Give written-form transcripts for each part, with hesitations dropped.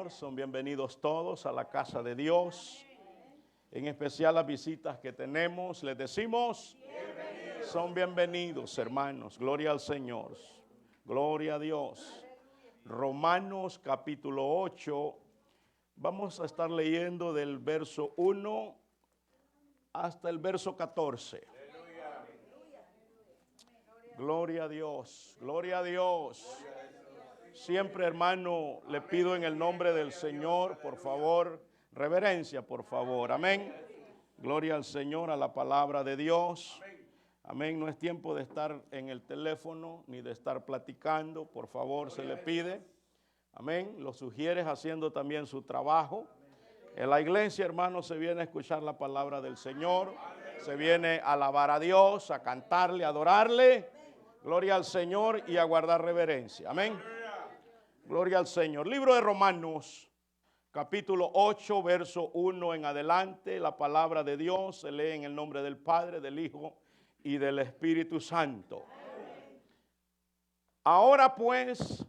Señor, son bienvenidos todos a la casa de Dios. En especial las visitas que tenemos, les decimos, son bienvenidos, hermanos. Gloria al Señor. Gloria a Dios. Romanos capítulo 8. Vamos a estar leyendo del verso 1 hasta el verso 14. Gloria a Dios, gloria a Dios. Siempre, hermano, le pido en el nombre del Señor, por favor, reverencia, por favor. Amén. Gloria al Señor, a la palabra de Dios. Amén. No es tiempo de estar en el teléfono ni de estar platicando. Por favor, se le pide. Amén. Lo sugieres haciendo también su trabajo. En la iglesia, hermano, se viene a escuchar la palabra del Señor. Se viene a alabar a Dios, a cantarle, a adorarle. Gloria al Señor y a guardar reverencia. Amén. Gloria al Señor. Libro de Romanos, capítulo 8, verso 1 en adelante. La palabra de Dios se lee en el nombre del Padre, del Hijo y del Espíritu Santo. Ahora pues,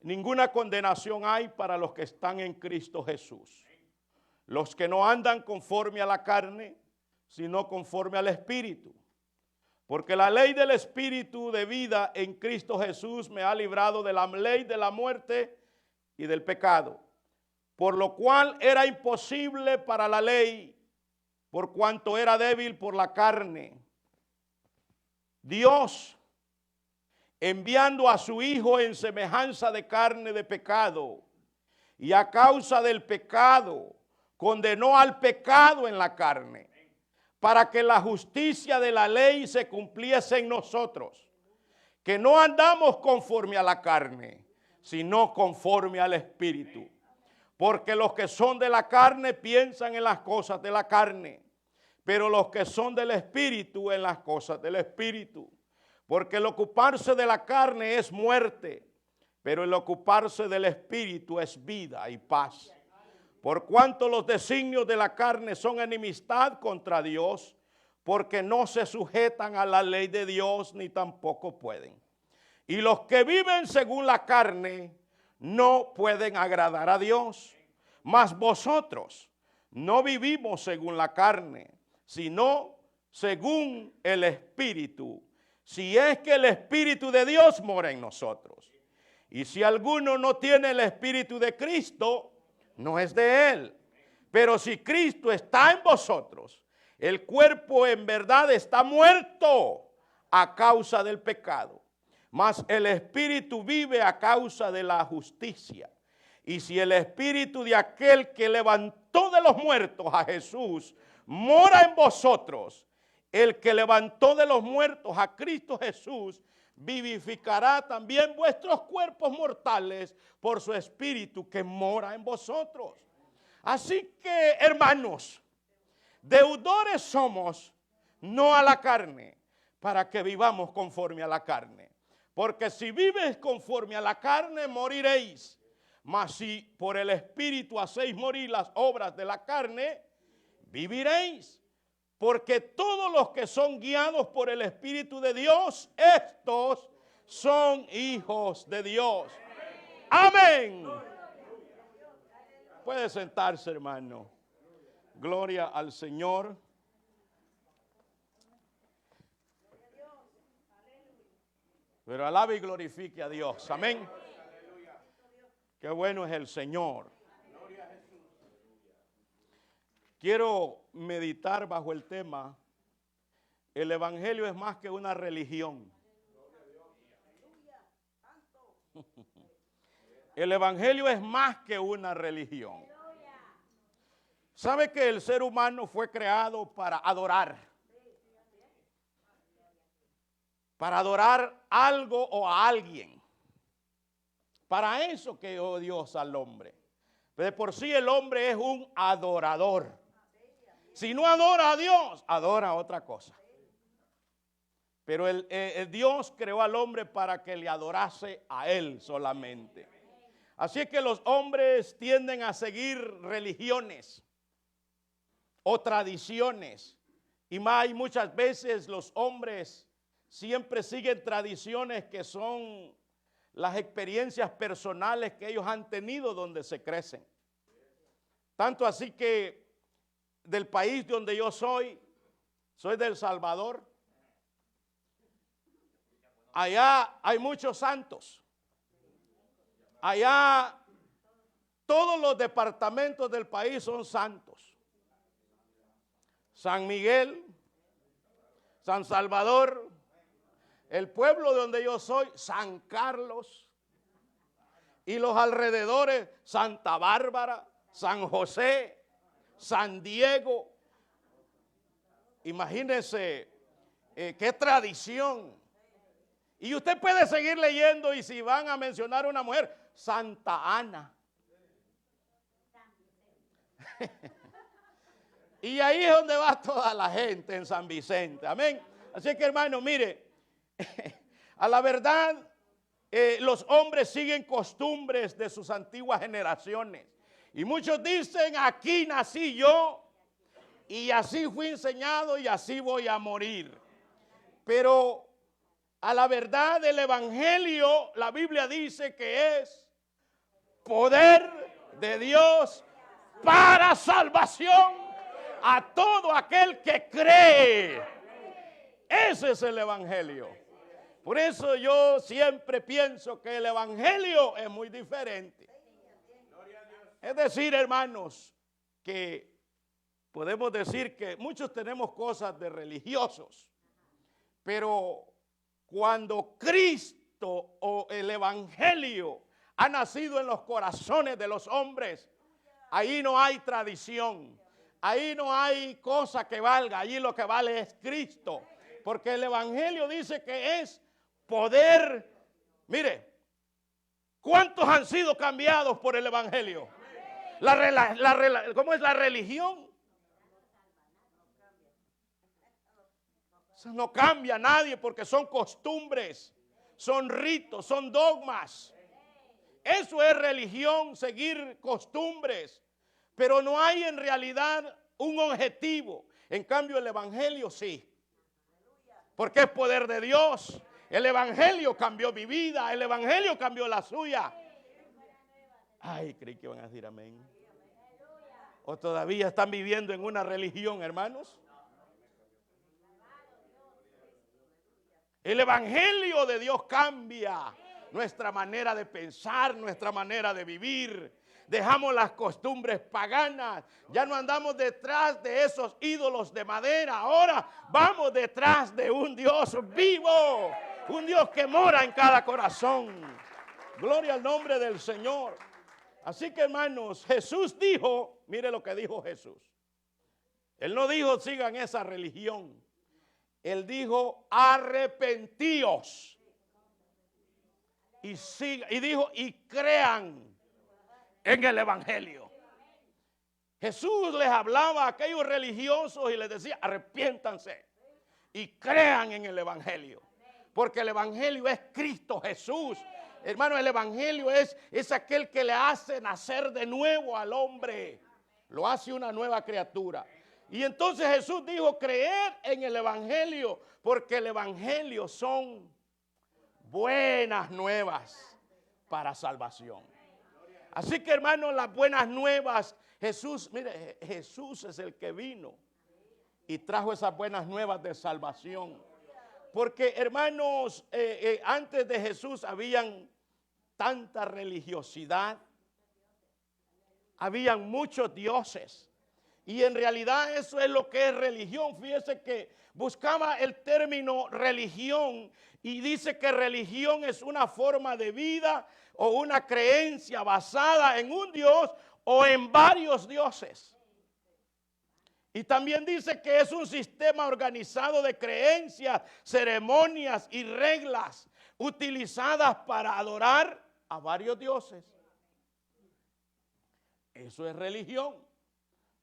ninguna condenación hay para los que están en Cristo Jesús. Los que no andan conforme a la carne, sino conforme al Espíritu. Porque la ley del Espíritu de vida en Cristo Jesús me ha librado de la ley de la muerte y del pecado. Por lo cual era imposible para la ley, por cuanto era débil por la carne. Dios, enviando a su Hijo en semejanza de carne de pecado, y a causa del pecado, condenó al pecado en la carne, para que la justicia de la ley se cumpliese en nosotros, que no andamos conforme a la carne, sino conforme al Espíritu. Porque los que son de la carne piensan en las cosas de la carne, pero los que son del Espíritu en las cosas del Espíritu. Porque el ocuparse de la carne es muerte, pero el ocuparse del Espíritu es vida y paz. Por cuanto los designios de la carne son enemistad contra Dios, porque no se sujetan a la ley de Dios ni tampoco pueden. Y los que viven según la carne no pueden agradar a Dios. Mas vosotros no vivimos según la carne, sino según el Espíritu. Si es que el Espíritu de Dios mora en nosotros. Y si alguno no tiene el Espíritu de Cristo, no es de él. Pero si Cristo está en vosotros, el cuerpo en verdad está muerto a causa del pecado, mas el Espíritu vive a causa de la justicia. Y si el Espíritu de aquel que levantó de los muertos a Jesús mora en vosotros, el que levantó de los muertos a Cristo Jesús vivificará también vuestros cuerpos mortales por su Espíritu que mora en vosotros. Así que, hermanos, deudores somos, no a la carne, para que vivamos conforme a la carne. Porque si vives conforme a la carne, moriréis. Mas si por el Espíritu hacéis morir las obras de la carne, viviréis. Porque todos los que son guiados por el Espíritu de Dios, estos son hijos de Dios. Amén. Puede sentarse, hermano. Gloria al Señor. Pero alabe y glorifique a Dios. Amén. Qué bueno es el Señor. Quiero meditar bajo el tema, el Evangelio es más que una religión. El Evangelio es más que una religión. ¿Sabe que el ser humano fue creado para adorar? Para adorar algo o a alguien. Para eso creó Dios al hombre. Pero de por sí el hombre es un adorador. Si no adora a Dios, adora a otra cosa. Pero el Dios creó al hombre para que le adorase a él solamente. Así es que los hombres tienden a seguir religiones o tradiciones. Y muchas veces los hombres siempre siguen tradiciones que son las experiencias personales que ellos han tenido donde se crecen. Tanto así que del país donde yo soy de El Salvador. Allá hay muchos santos. Allá todos los departamentos del país son santos. San Miguel, San Salvador, el pueblo de donde yo soy, San Carlos, y los alrededores, Santa Bárbara, San José, San Diego. Imagínense qué tradición. Y usted puede seguir leyendo, y si van a mencionar una mujer, Santa Ana. Y ahí es donde va toda la gente, en San Vicente. Amén. Así que, hermano, mire, a la verdad, los hombres siguen costumbres de sus antiguas generaciones. Y muchos dicen, aquí nací yo, y así fui enseñado, y así voy a morir. Pero a la verdad del evangelio, la Biblia dice que es poder de Dios para salvación a todo aquel que cree. Ese es el evangelio. Por eso yo siempre pienso que el evangelio es muy diferente. Es decir, hermanos, que podemos decir que muchos tenemos cosas de religiosos, pero cuando Cristo o el evangelio ha nacido en los corazones de los hombres, ahí no hay tradición, ahí no hay cosa que valga, allí lo que vale es Cristo, porque el evangelio dice que es poder. Mire, ¿cuántos han sido cambiados por el evangelio? ¿Cómo es la religión? Eso no cambia a nadie porque son costumbres, son ritos, son dogmas. Eso es religión, seguir costumbres. Pero no hay en realidad un objetivo. En cambio, el evangelio sí. Porque es poder de Dios. El evangelio cambió mi vida. El evangelio cambió la suya. Ay, creí que iban a decir amén. ¿O todavía están viviendo en una religión, hermanos? El evangelio de Dios cambia nuestra manera de pensar, nuestra manera de vivir. Dejamos las costumbres paganas. Ya no andamos detrás de esos ídolos de madera. Ahora vamos detrás de un Dios vivo. Un Dios que mora en cada corazón. Gloria al nombre del Señor. Así que, hermanos, Jesús dijo, mire lo que dijo Jesús. Él no dijo sigan esa religión. Él dijo arrepentíos. Y dijo y crean en el evangelio. Jesús les hablaba a aquellos religiosos y les decía arrepiéntanse y crean en el evangelio. Porque el evangelio es Cristo Jesús. Hermano, el evangelio es aquel que le hace nacer de nuevo al hombre. Lo hace una nueva criatura. Y entonces Jesús dijo creer en el evangelio, porque el evangelio son buenas nuevas para salvación. Así que, hermanos, las buenas nuevas, Jesús, mire, Jesús es el que vino y trajo esas buenas nuevas de salvación. Porque, hermanos, antes de Jesús habían tanta religiosidad, habían muchos dioses. Y en realidad eso es lo que es religión. Fíjese que buscaba el término religión y dice que religión es una forma de vida o una creencia basada en un Dios o en varios dioses. Y también dice que es un sistema organizado de creencias, ceremonias y reglas utilizadas para adorar a varios dioses. Eso es religión.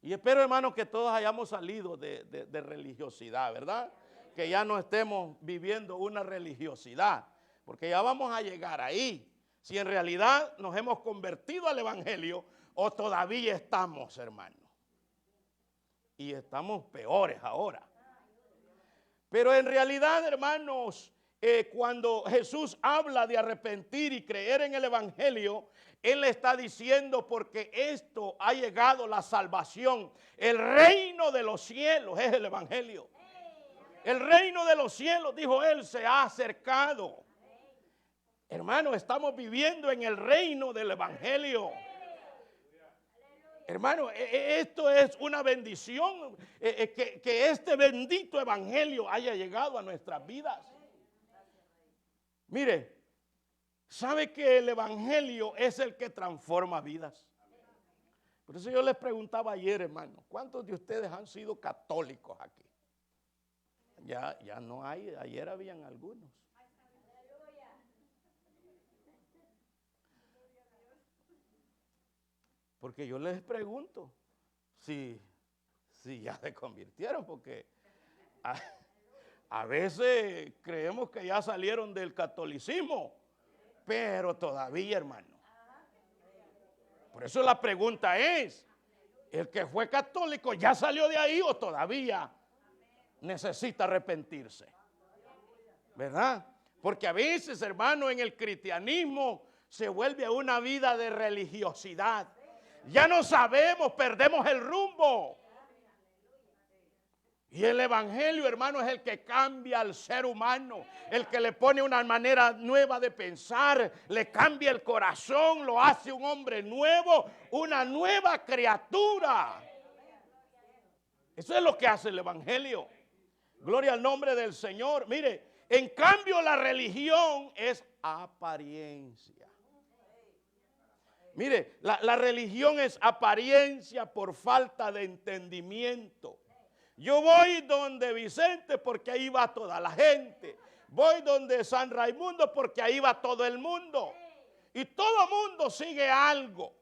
Y espero, hermanos, que todos hayamos salido de religiosidad, ¿verdad? Que ya no estemos viviendo una religiosidad, porque ya vamos a llegar ahí. Si en realidad nos hemos convertido al evangelio o todavía estamos, hermanos. Y estamos peores ahora. Pero en realidad, hermanos, cuando Jesús habla de arrepentir y creer en el Evangelio, Él le está diciendo porque esto ha llegado la salvación. El reino de los cielos es el Evangelio. El reino de los cielos, dijo Él, se ha acercado. Hermano, estamos viviendo en el reino del Evangelio. Hermano, esto es una bendición, que este bendito Evangelio haya llegado a nuestras vidas. Mire, ¿sabe que el Evangelio es el que transforma vidas? Por eso yo les preguntaba ayer, hermano, ¿cuántos de ustedes han sido católicos aquí? Ya no hay, ayer habían algunos. Porque yo les pregunto si ya se convirtieron, porque a veces creemos que ya salieron del catolicismo, pero todavía, hermano. Por eso la pregunta es, ¿el que fue católico ya salió de ahí o todavía necesita arrepentirse? ¿Verdad? Porque a veces, hermano, en el cristianismo se vuelve una vida de religiosidad. Ya no sabemos, perdemos el rumbo. Y el Evangelio, hermano, es el que cambia al ser humano, el que le pone una manera nueva de pensar, le cambia el corazón, lo hace un hombre nuevo, una nueva criatura. Eso es lo que hace el Evangelio. Gloria al nombre del Señor. Mire, en cambio la religión es apariencia. Mire, la religión es apariencia por falta de entendimiento. Yo voy donde Vicente porque ahí va toda la gente. Voy donde San Raimundo porque ahí va todo el mundo. Y todo el mundo sigue algo.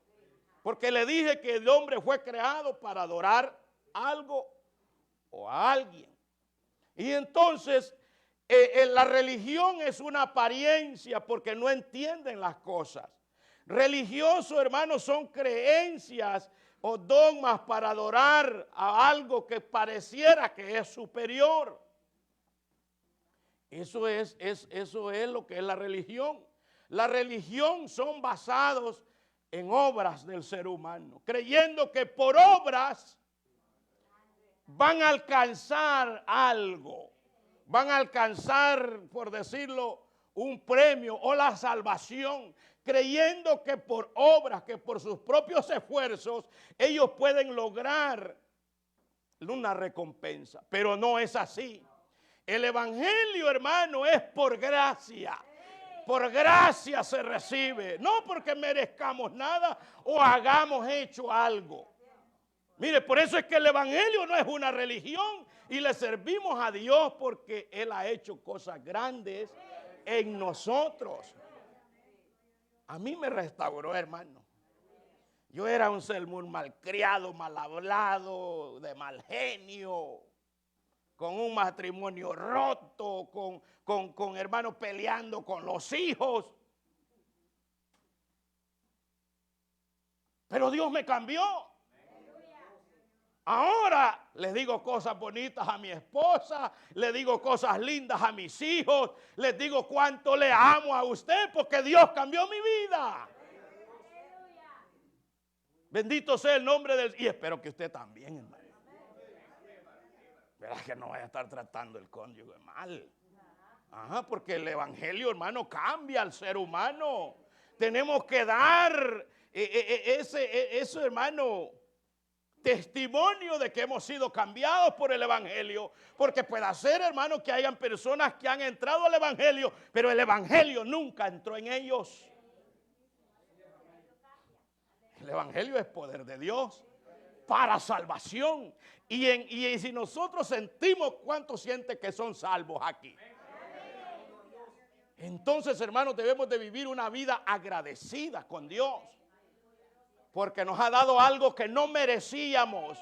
Porque le dije que el hombre fue creado para adorar algo o a alguien. Y entonces la religión es una apariencia porque no entienden las cosas. Religioso, hermanos, son creencias o dogmas para adorar a algo que pareciera que es superior. Eso es lo que es la religión. La religión son basados en obras del ser humano, creyendo que por obras van a alcanzar algo, van a alcanzar, por decirlo, un premio o la salvación, creyendo que por obras, que por sus propios esfuerzos, ellos pueden lograr una recompensa. Pero no es así. El Evangelio, hermano, es por gracia. Por gracia se recibe, no porque merezcamos nada o hagamos hecho algo. Mire, por eso es que el Evangelio no es una religión y le servimos a Dios porque Él ha hecho cosas grandes en nosotros. A mí me restauró, hermano. Yo era un ser muy malcriado, mal hablado, de mal genio, con un matrimonio roto, con hermanos peleando con los hijos. Pero Dios me cambió. Ahora les digo cosas bonitas a mi esposa, le digo cosas lindas a mis hijos, les digo cuánto le amo a usted porque Dios cambió mi vida. Bendito sea el nombre del... Y espero que usted también, hermano. Verá que no vaya a estar tratando el cónyuge mal. Ajá, porque el Evangelio, hermano, cambia al ser humano. Tenemos que dar eso, hermano, testimonio de que hemos sido cambiados por el Evangelio, porque puede ser, hermano, que hayan personas que han entrado al Evangelio, pero el Evangelio nunca entró en ellos. El Evangelio es poder de Dios para salvación. Y si nosotros sentimos, ¿cuántos sienten que son salvos aquí? Entonces, hermanos, debemos de vivir una vida agradecida con Dios, porque nos ha dado algo que no merecíamos,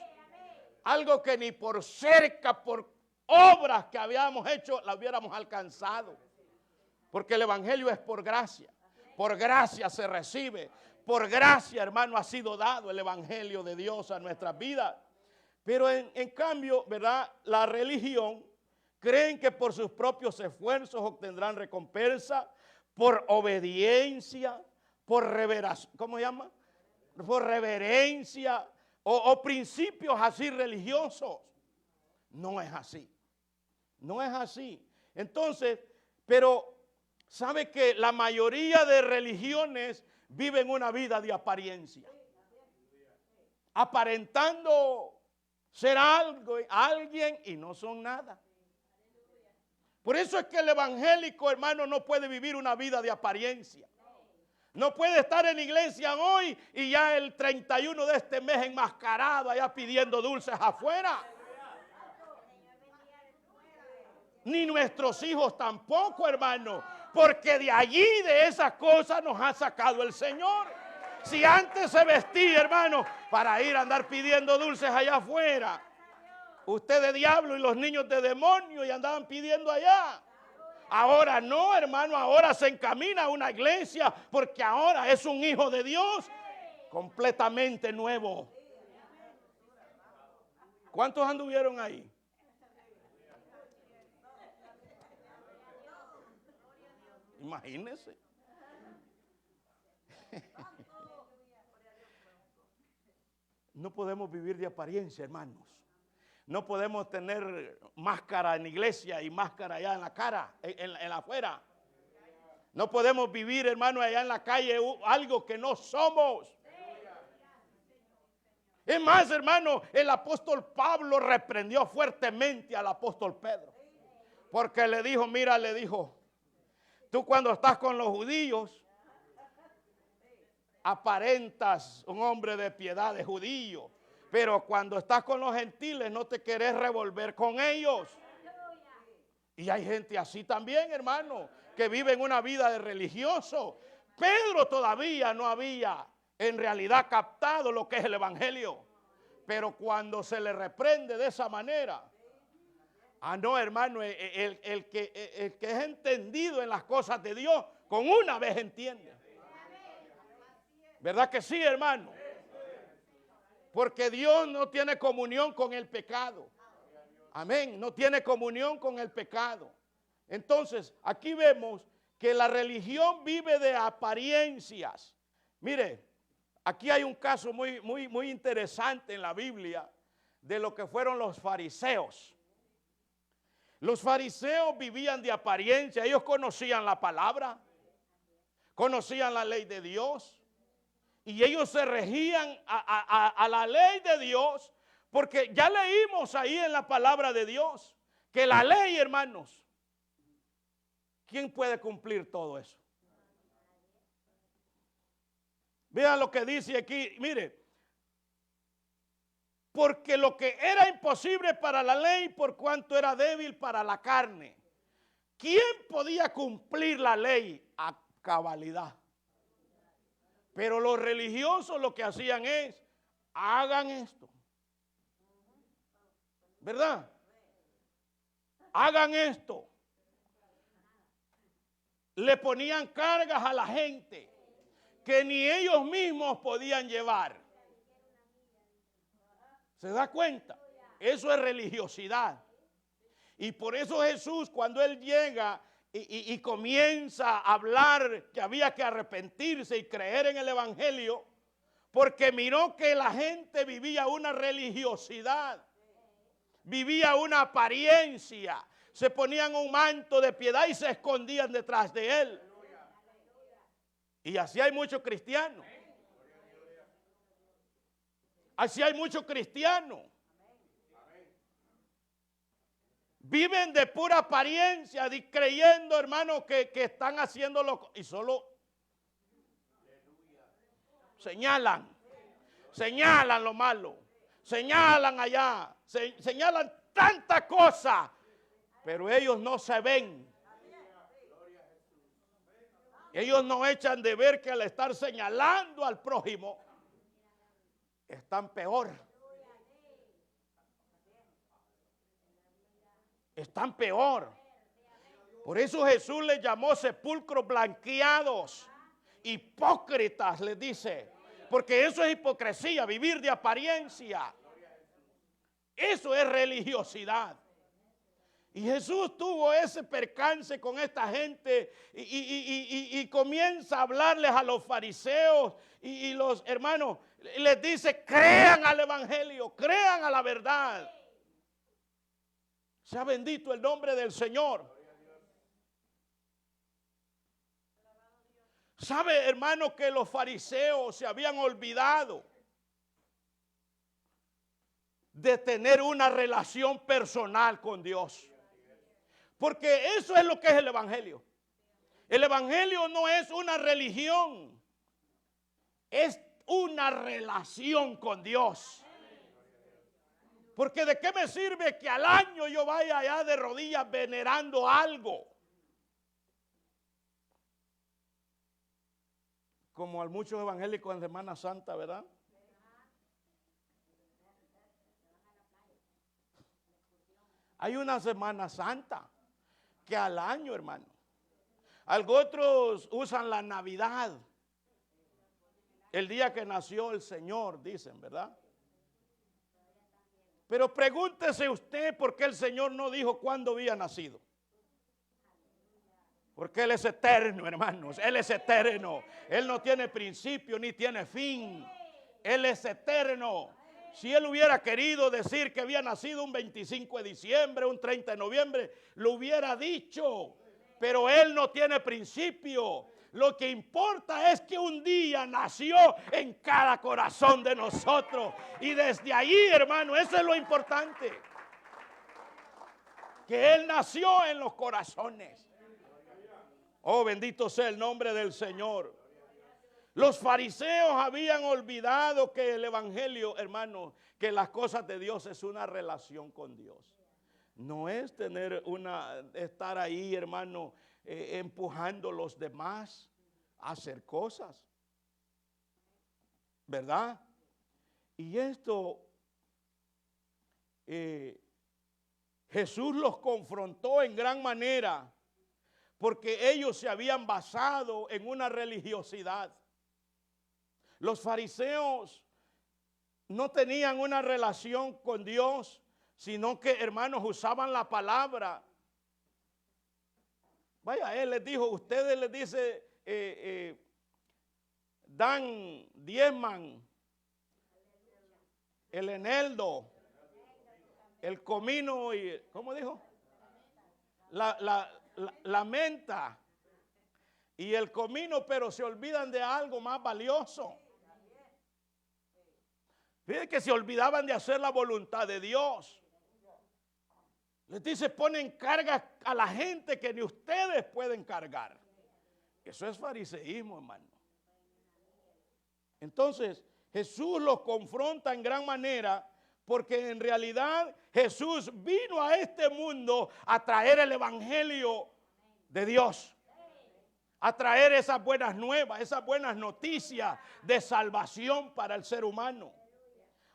algo que ni por cerca, por obras que habíamos hecho, la hubiéramos alcanzado. Porque el Evangelio es por gracia se recibe, por gracia, hermano, ha sido dado el Evangelio de Dios a nuestras vidas. Pero en cambio, ¿verdad? La religión Creen que por sus propios esfuerzos obtendrán recompensa, por obediencia, por reverencia, ¿cómo se llama? Por reverencia o principios así religiosos. No es así. No es así. Entonces, pero sabe que la mayoría de religiones viven una vida de apariencia, aparentando ser algo, alguien, y no son nada. Por eso es que el evangélico, hermano, no puede vivir una vida de apariencia. No puede estar en la iglesia hoy y ya el 31 de este mes enmascarado allá pidiendo dulces afuera. Ni nuestros hijos tampoco, hermano, porque de allí, de esas cosas, nos ha sacado el Señor. Si antes se vestía, hermano, para ir a andar pidiendo dulces allá afuera, usted de diablo y los niños de demonio, y andaban pidiendo allá. Ahora no, hermano, ahora se encamina a una iglesia porque ahora es un hijo de Dios completamente nuevo. ¿Cuántos anduvieron ahí? Imagínense. No podemos vivir de apariencia, hermanos. No podemos tener máscara en la iglesia y máscara allá en la cara, en afuera. No podemos vivir, hermano, allá en la calle algo que no somos. Es más, hermano, el apóstol Pablo reprendió fuertemente al apóstol Pedro. Porque le dijo, mira, le dijo, tú cuando estás con los judíos, aparentas un hombre de piedad de judío. Pero cuando estás con los gentiles no te querés revolver con ellos. Y hay gente así también, hermano, que vive en una vida de religioso. Pedro todavía no había en realidad captado lo que es el evangelio. Pero cuando se le reprende de esa manera, no, hermano, el que es entendido en las cosas de Dios, con una vez entiende. ¿Verdad que sí, hermano? Porque Dios no tiene comunión con el pecado. Amén. No tiene comunión con el pecado. Entonces, aquí vemos que la religión vive de apariencias. Mire, aquí hay un caso muy interesante en la Biblia de lo que fueron los fariseos. Los fariseos vivían de apariencia. Ellos conocían la palabra, conocían la ley de Dios. Y ellos se regían a la ley de Dios, porque ya leímos ahí en la palabra de Dios que la ley, hermanos, ¿quién puede cumplir todo eso? Vean lo que dice aquí, mire, porque lo que era imposible para la ley, por cuanto era débil para la carne, ¿quién podía cumplir la ley a cabalidad? Pero los religiosos lo que hacían es, hagan esto. ¿Verdad? Hagan esto. Le ponían cargas a la gente que ni ellos mismos podían llevar. ¿Se da cuenta? Eso es religiosidad. Y por eso Jesús, cuando Él llega y comienza a hablar que había que arrepentirse y creer en el evangelio, porque miró que la gente vivía una religiosidad, vivía una apariencia, se ponían un manto de piedad y se escondían detrás de él. Y así hay muchos cristianos. Así hay muchos cristianos. Viven de pura apariencia, creyendo, hermano, que están haciéndolo y solo señalan lo malo, señalan allá, señalan tantas cosas, pero ellos no se ven. Ellos no echan de ver que al estar señalando al prójimo, están peor. Están peor. Por eso Jesús les llamó sepulcros blanqueados. Hipócritas, les dice. Porque eso es hipocresía, vivir de apariencia. Eso es religiosidad. Y Jesús tuvo ese percance con esta gente y comienza a hablarles a los fariseos y los hermanos, les dice, crean al evangelio, crean a la verdad. Sea bendito el nombre del Señor. ¿Sabe, hermano, que los fariseos se habían olvidado de tener una relación personal con Dios? Porque eso es lo que es el evangelio. El evangelio no es una religión, es una relación con Dios. Porque ¿de qué me sirve que al año yo vaya allá de rodillas venerando algo? Como a muchos evangélicos en Semana Santa, ¿verdad? Hay una Semana Santa que al año, hermano. Otros usan la Navidad, el día que nació el Señor, dicen, ¿verdad? Pero pregúntese usted por qué el Señor no dijo cuándo había nacido. Porque Él es eterno, hermanos. Él es eterno. Él no tiene principio ni tiene fin. Él es eterno. Si Él hubiera querido decir que había nacido un 25 de diciembre, un 30 de noviembre, lo hubiera dicho. Pero Él no tiene principio. Lo que importa es que un día nació en cada corazón de nosotros. Y desde ahí, hermano, eso es lo importante. Que Él nació en los corazones. Oh, bendito sea el nombre del Señor. Los fariseos habían olvidado que el evangelio, hermano, que las cosas de Dios es una relación con Dios. No es estar ahí, hermano, empujando a los demás a hacer cosas. ¿Verdad? Y esto, Jesús los confrontó en gran manera porque ellos se habían basado en una religiosidad. Los fariseos no tenían una relación con Dios, sino que, hermanos, usaban la palabra. Vaya, Él les dijo, ustedes les dice, diezman el eneldo, el comino y, ¿cómo dijo? La menta y el comino, pero se olvidan de algo más valioso. Fíjense que se olvidaban de hacer la voluntad de Dios. Les dice, ponen cargas a la gente que ni ustedes pueden cargar. Eso es fariseísmo, hermano. Entonces, Jesús los confronta en gran manera porque en realidad Jesús vino a este mundo a traer el evangelio de Dios. A traer esas buenas nuevas, esas buenas noticias de salvación para el ser humano.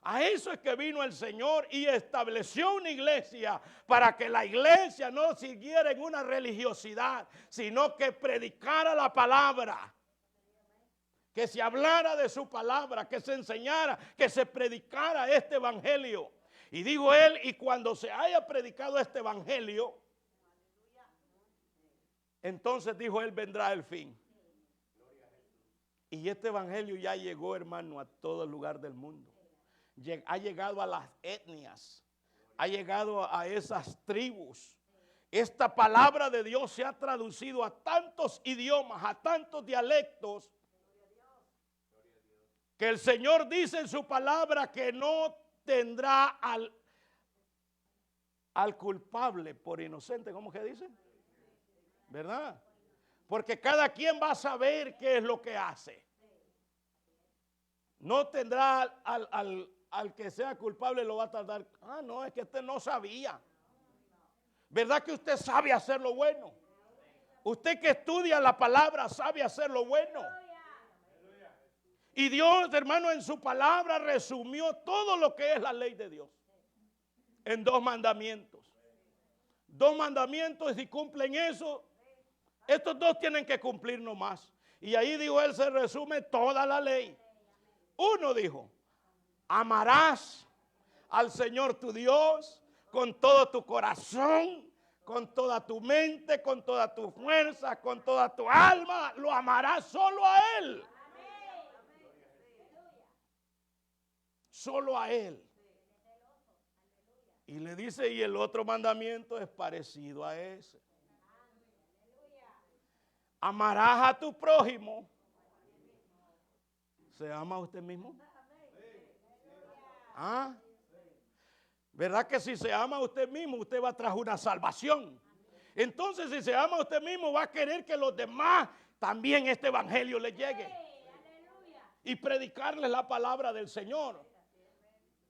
A eso es que vino el Señor y estableció una iglesia para que la iglesia no siguiera en una religiosidad, sino que predicara la palabra, que se hablara de su palabra, que se enseñara, que se predicara este evangelio. Y dijo él, y cuando se haya predicado este evangelio, entonces dijo él, vendrá el fin. Y este evangelio ya llegó, hermano, a todo el lugar del mundo. Ha llegado a las etnias, ha llegado a esas tribus. Esta palabra de Dios se ha traducido a tantos idiomas, a tantos dialectos, que el Señor dice en su palabra que no tendrá al culpable por inocente. ¿Cómo que dice? ¿Verdad? Porque cada quien va a saber qué es lo que hace. No tendrá al que sea culpable, lo va a tardar. Ah, no, es que usted no sabía. ¿Verdad que usted sabe hacer lo bueno? Usted que estudia la palabra sabe hacer lo bueno. Y Dios, hermano, en su palabra resumió todo lo que es la ley de Dios en 2 mandamientos. 2 mandamientos, y si cumplen eso, estos 2 tienen que cumplir nomás. Y ahí dijo él, se resume toda la ley. Uno dijo, amarás al Señor tu Dios con todo tu corazón, con toda tu mente, con toda tu fuerza, con toda tu alma, lo amarás solo a Él. Solo a Él. Y le dice, y el otro mandamiento es parecido a ese. Amarás a tu prójimo. ¿Se ama a usted mismo? ¿Ah? ¿Verdad que si se ama a usted mismo, usted va a traer una salvación? Entonces, si se ama a usted mismo, va a querer que los demás también este evangelio les llegue. Y predicarles la palabra del Señor.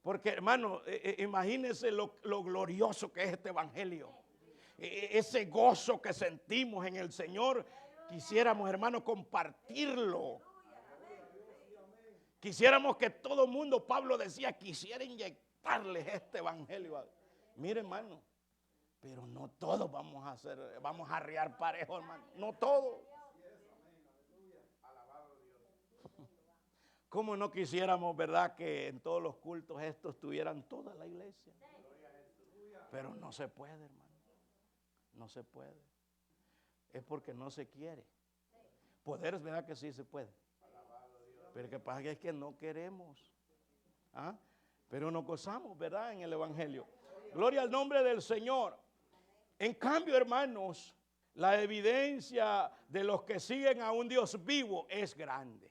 Porque, hermano, imagínense lo glorioso que es este evangelio. Ese gozo que sentimos en el Señor, quisiéramos, hermano, compartirlo. Quisiéramos que todo el mundo, Pablo decía, quisiera inyectarles este evangelio. Mire, hermano, pero no todos vamos a arriar parejo, hermano. No todos. ¿Cómo no quisiéramos, verdad, que en todos los cultos estos tuvieran toda la iglesia? Pero no se puede, hermano. No se puede. Es porque no se quiere. Poder, verdad que sí se puede. Pero que pasa es que no queremos. ¿Ah? Pero nos gozamos, ¿verdad? En el evangelio. Gloria al nombre del Señor. En cambio, hermanos, la evidencia de los que siguen a un Dios vivo es grande.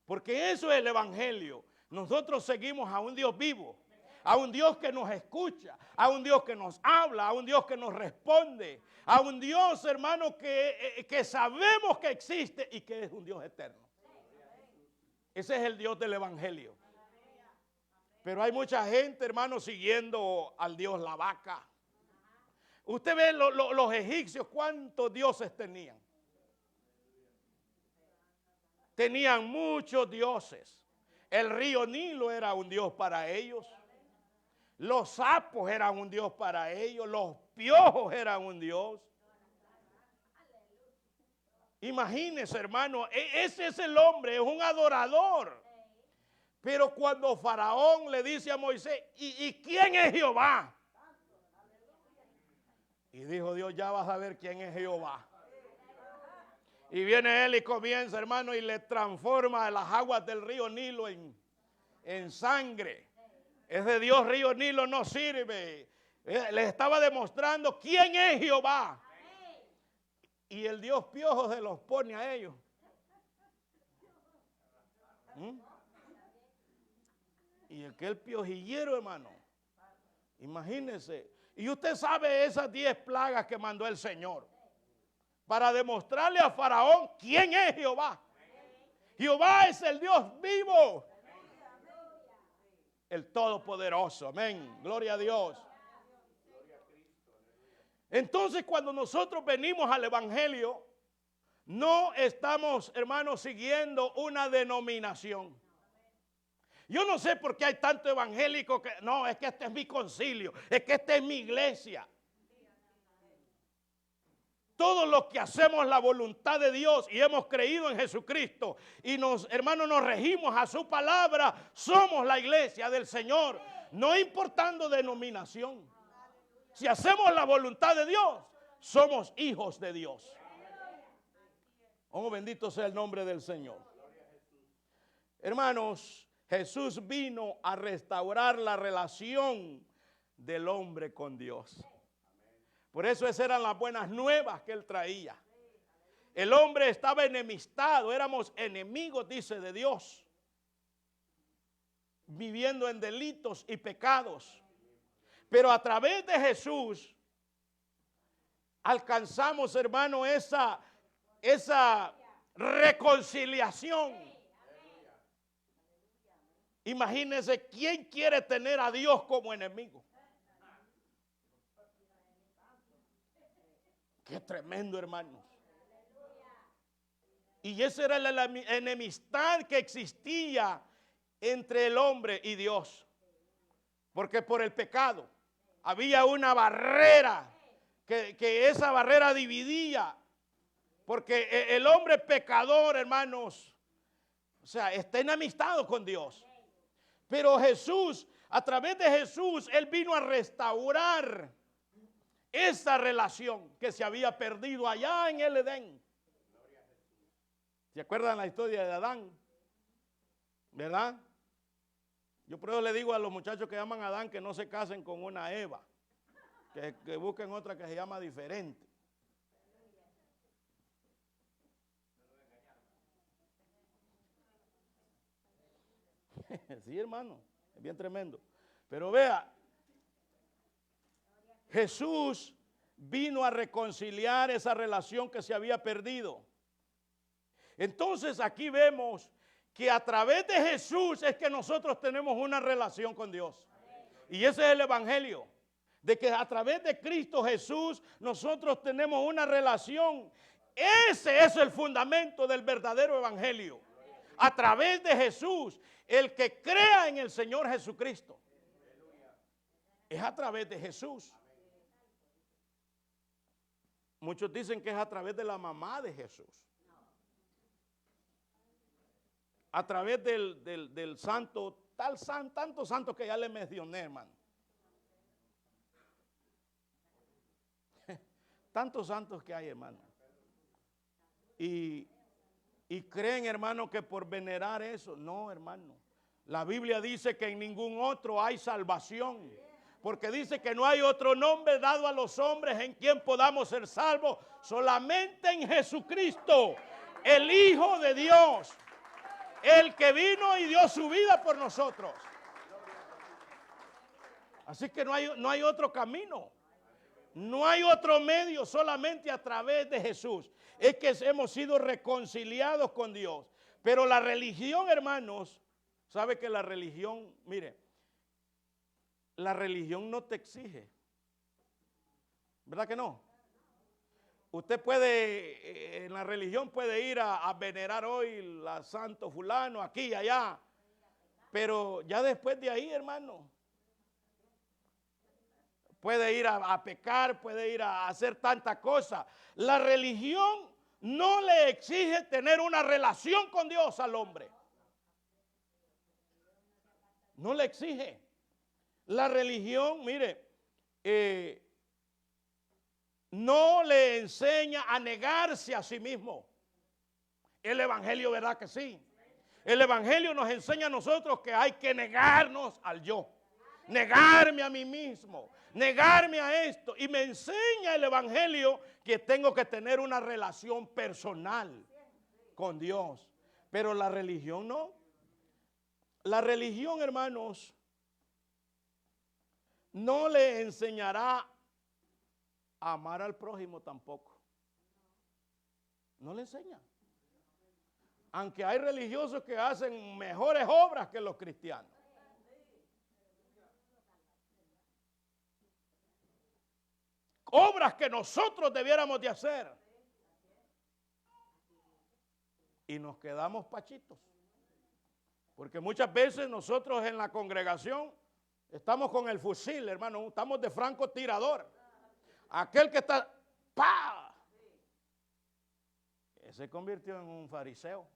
Porque eso es el evangelio. Nosotros seguimos a un Dios vivo, a un Dios que nos escucha, a un Dios que nos habla, a un Dios que nos responde, a un Dios, hermano, que sabemos que existe y que es un Dios eterno. Ese es el Dios del evangelio. Pero hay mucha gente, hermano, siguiendo al Dios la vaca. Usted ve los egipcios, ¿cuántos dioses tenían? Tenían muchos dioses. El río Nilo era un dios para ellos. Los sapos eran un dios para ellos. Los piojos eran un dios. Imagínense, hermano, ese es el hombre, es un adorador. Pero cuando Faraón le dice a Moisés, ¿y quién es Jehová? Y dijo Dios, ya vas a ver quién es Jehová. Y viene él y comienza, hermano, y le transforma las aguas del río Nilo en sangre. Ese Dios río Nilo no sirve. Les estaba demostrando quién es Jehová. Y el Dios piojo se los pone a ellos. Y aquel piojillero, hermano, imagínense. Y usted sabe esas 10 plagas que mandó el Señor para demostrarle a Faraón quién es Jehová. Jehová es el Dios vivo, el Todopoderoso. Amén. Gloria a Dios. Entonces, cuando nosotros venimos al evangelio, no estamos, hermanos, siguiendo una denominación. Yo no sé por qué hay tanto evangélico que no, es que este es mi concilio, es que esta es mi iglesia. Todos los que hacemos la voluntad de Dios y hemos creído en Jesucristo y hermanos, nos regimos a su palabra, somos la iglesia del Señor, no importando denominación. Si hacemos la voluntad de Dios, somos hijos de Dios. Oh, bendito sea el nombre del Señor. Hermanos, Jesús vino a restaurar la relación del hombre con Dios. Por eso esas eran las buenas nuevas que él traía. El hombre estaba enemistado, éramos enemigos, dice, de Dios, viviendo en delitos y pecados. Pero a través de Jesús alcanzamos, hermano, esa reconciliación. Imagínense, ¿quién quiere tener a Dios como enemigo? Qué tremendo, hermanos. Y esa era la enemistad que existía entre el hombre y Dios. Porque por el pecado había una barrera, que esa barrera dividía. Porque el hombre pecador, hermanos, o sea, está enemistado con Dios. Pero Jesús, a través de Jesús, Él vino a restaurar esa relación que se había perdido allá en el Edén. ¿Se acuerdan la historia de Adán? ¿Verdad? Yo por eso le digo a los muchachos que llaman a Adán que no se casen con una Eva, que busquen otra que se llama diferente. Sí, hermano, es bien tremendo. Pero vea, Jesús vino a reconciliar esa relación que se había perdido. Entonces aquí vemos que a través de Jesús es que nosotros tenemos una relación con Dios. Y ese es el evangelio, de que a través de Cristo Jesús nosotros tenemos una relación. Ese es el fundamento del verdadero evangelio. A través de Jesús, el que crea en el Señor Jesucristo, es a través de Jesús. Muchos dicen que es a través de la mamá de Jesús. A través del santo, tantos santos que ya le mencioné, hermano. Tantos santos que hay, hermano. Y creen, hermano, que por venerar eso, no, hermano. La Biblia dice que en ningún otro hay salvación. Porque dice que no hay otro nombre dado a los hombres en quien podamos ser salvos, solamente en Jesucristo, el Hijo de Dios, el que vino y dio su vida por nosotros. Así que no hay otro camino, no hay otro medio, solamente a través de Jesús. Es que hemos sido reconciliados con Dios. Pero la religión, hermanos, sabe que la religión, mire, la religión no te exige. ¿Verdad que no? Usted puede, en la religión puede ir a venerar hoy la santo fulano, aquí y allá. Pero ya después de ahí, hermano, puede ir a pecar, puede ir a hacer tanta cosa. La religión no le exige tener una relación con Dios al hombre. No le exige. La religión, mire, no le enseña a negarse a sí mismo. El evangelio, ¿verdad que sí? El evangelio nos enseña a nosotros que hay que negarnos al yo. Negarme a mí mismo, negarme a esto. Y me enseña el evangelio que tengo que tener una relación personal con Dios. Pero la religión no. La religión, hermanos, no le enseñará a amar al prójimo tampoco. No le enseña. Aunque hay religiosos que hacen mejores obras que los cristianos. Obras que nosotros debiéramos de hacer. Y nos quedamos pachitos. Porque muchas veces nosotros en la congregación estamos con el fusil, hermano. Estamos de francotirador. Aquel que está, ¡pa! Se convirtió en un fariseo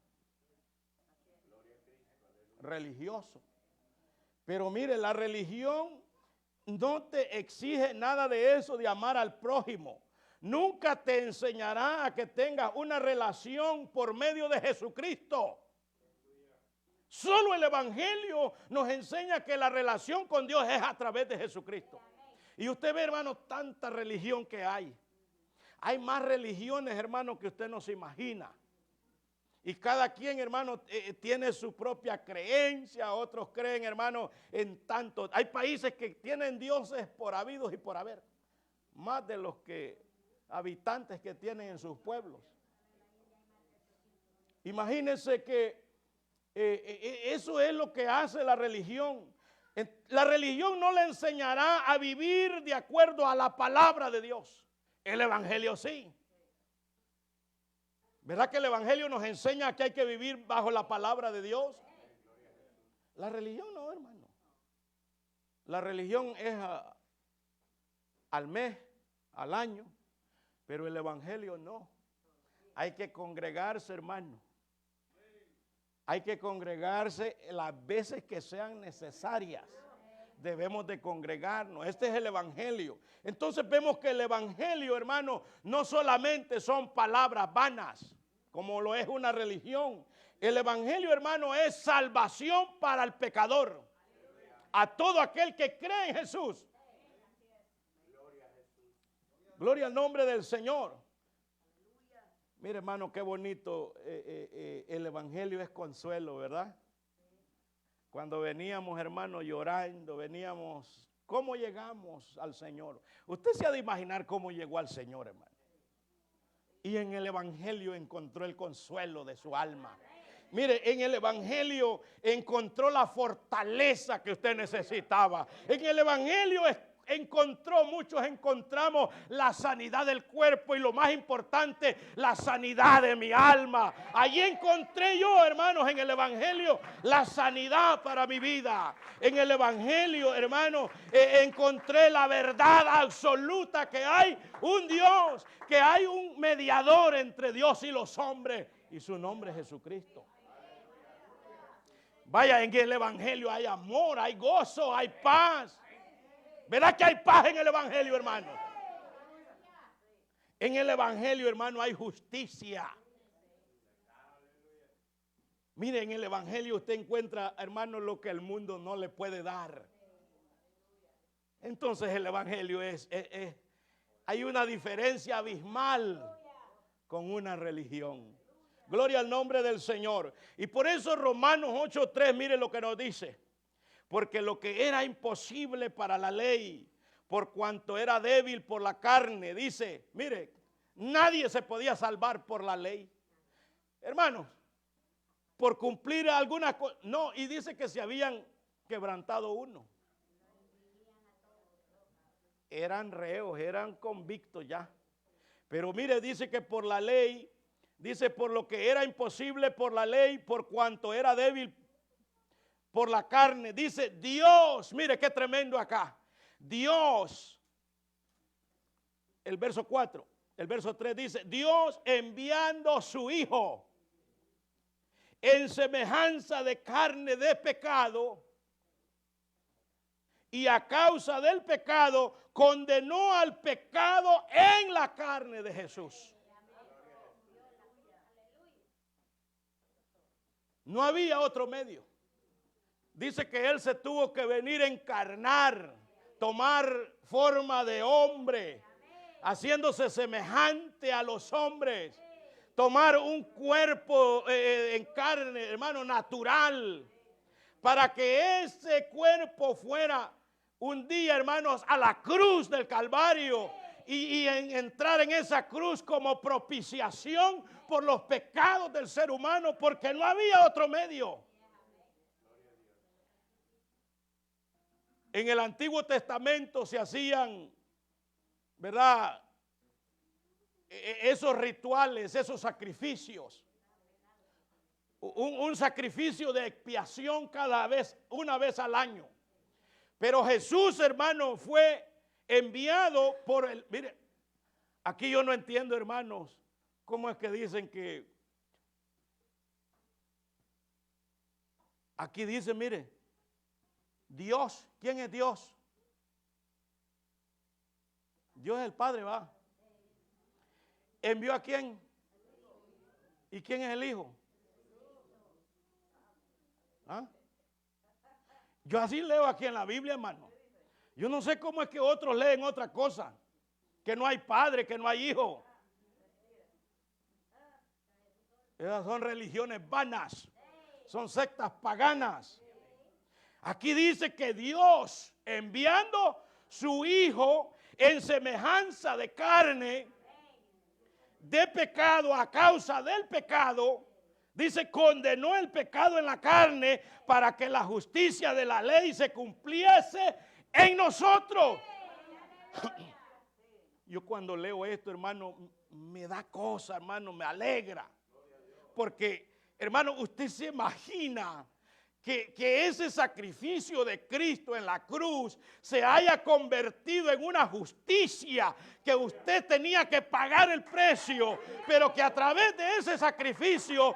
religioso. Pero mire, la religión no te exige nada de eso, de amar al prójimo. Nunca te enseñará a que tengas una relación por medio de Jesucristo. Solo el evangelio nos enseña que la relación con Dios es a través de Jesucristo. Y usted ve, hermano, tanta religión que hay. Hay más religiones, hermano, que usted no se imagina. Y cada quien, hermano, tiene su propia creencia. Otros creen, hermano, en tanto. Hay países que tienen dioses por habidos y por haber. Más de los habitantes que tienen en sus pueblos. Imagínense que eso es lo que hace la religión. La religión no le enseñará a vivir de acuerdo a la palabra de Dios. El evangelio sí. ¿Verdad que el evangelio nos enseña que hay que vivir bajo la palabra de Dios? La religión no, hermano. La religión es al mes, al año, pero el evangelio no. Hay que congregarse, hermano. Hay que congregarse las veces que sean necesarias. debemos de congregarnos. Este es el evangelio. Entonces vemos que el evangelio, hermano, no solamente son palabras vanas, como lo es una religión. El evangelio, hermano, es salvación para el pecador. A todo aquel que cree en Jesús. Gloria al nombre del Señor. Mire, hermano, qué bonito. El evangelio es consuelo, ¿verdad? Cuando veníamos, hermano, llorando, veníamos, ¿cómo llegamos al Señor? Usted se ha de imaginar cómo llegó al Señor, hermano. Y en el evangelio encontró el consuelo de su alma. Mire, en el evangelio encontró la fortaleza que usted necesitaba. En el evangelio muchos encontramos la sanidad del cuerpo y lo más importante, la sanidad de mi alma. Allí encontré yo, hermanos, en el evangelio la sanidad para mi vida. En el evangelio, hermanos, encontré la verdad absoluta que hay un Dios, que hay un mediador entre Dios y los hombres y su nombre es Jesucristo. Vaya, en el evangelio hay amor, hay gozo, hay paz. ¿Verdad que hay paz en el evangelio, hermano? En el evangelio, hermano, hay justicia. Mire, en el evangelio usted encuentra, hermano, lo que el mundo no le puede dar. Entonces el evangelio hay una diferencia abismal con una religión. Gloria al nombre del Señor. Y por eso Romanos 8:3, mire lo que nos dice. Porque lo que era imposible para la ley, por cuanto era débil por la carne, dice, mire, nadie se podía salvar por la ley. Hermanos, por cumplir algunas cosas. No, y dice que se habían quebrantado uno. Eran reos, eran convictos ya. Pero mire, dice que por la ley, dice por lo que era imposible por la ley, por cuanto era débil por la carne. Dice Dios, mire qué tremendo acá. Dios, el verso 4, el verso 3 dice, Dios enviando a su Hijo en semejanza de carne de pecado y a causa del pecado condenó al pecado en la carne de Jesús. No había otro medio. Dice que Él se tuvo que venir a encarnar, tomar forma de hombre, haciéndose semejante a los hombres, tomar un cuerpo en carne, hermano, natural, para que ese cuerpo fuera un día, hermanos, a la cruz del Calvario y entrar en esa cruz como propiciación por los pecados del ser humano, porque no había otro medio. En el Antiguo Testamento se hacían, ¿verdad?, esos rituales, esos sacrificios. Un sacrificio de expiación una vez al año. Pero Jesús, hermano, fue enviado por el... Mire, aquí yo no entiendo, hermanos, cómo es que dicen que... Aquí dice, mire, Dios, ¿quién es Dios? Dios es el Padre, va. ¿Envió a quién? ¿Y quién es el Hijo? ¿Ah? Yo así leo aquí en la Biblia, hermano. Yo no sé cómo es que otros leen otra cosa. Que no hay Padre, que no hay Hijo. Esas son religiones vanas. Son sectas paganas. Aquí dice que Dios, enviando su Hijo en semejanza de carne, de pecado, a causa del pecado, dice, condenó el pecado en la carne para que la justicia de la ley se cumpliese en nosotros. Yo cuando leo esto, hermano, me da cosa, hermano, me alegra. Porque, hermano, usted se imagina que ese sacrificio de Cristo en la cruz se haya convertido en una justicia, que usted tenía que pagar el precio, pero que a través de ese sacrificio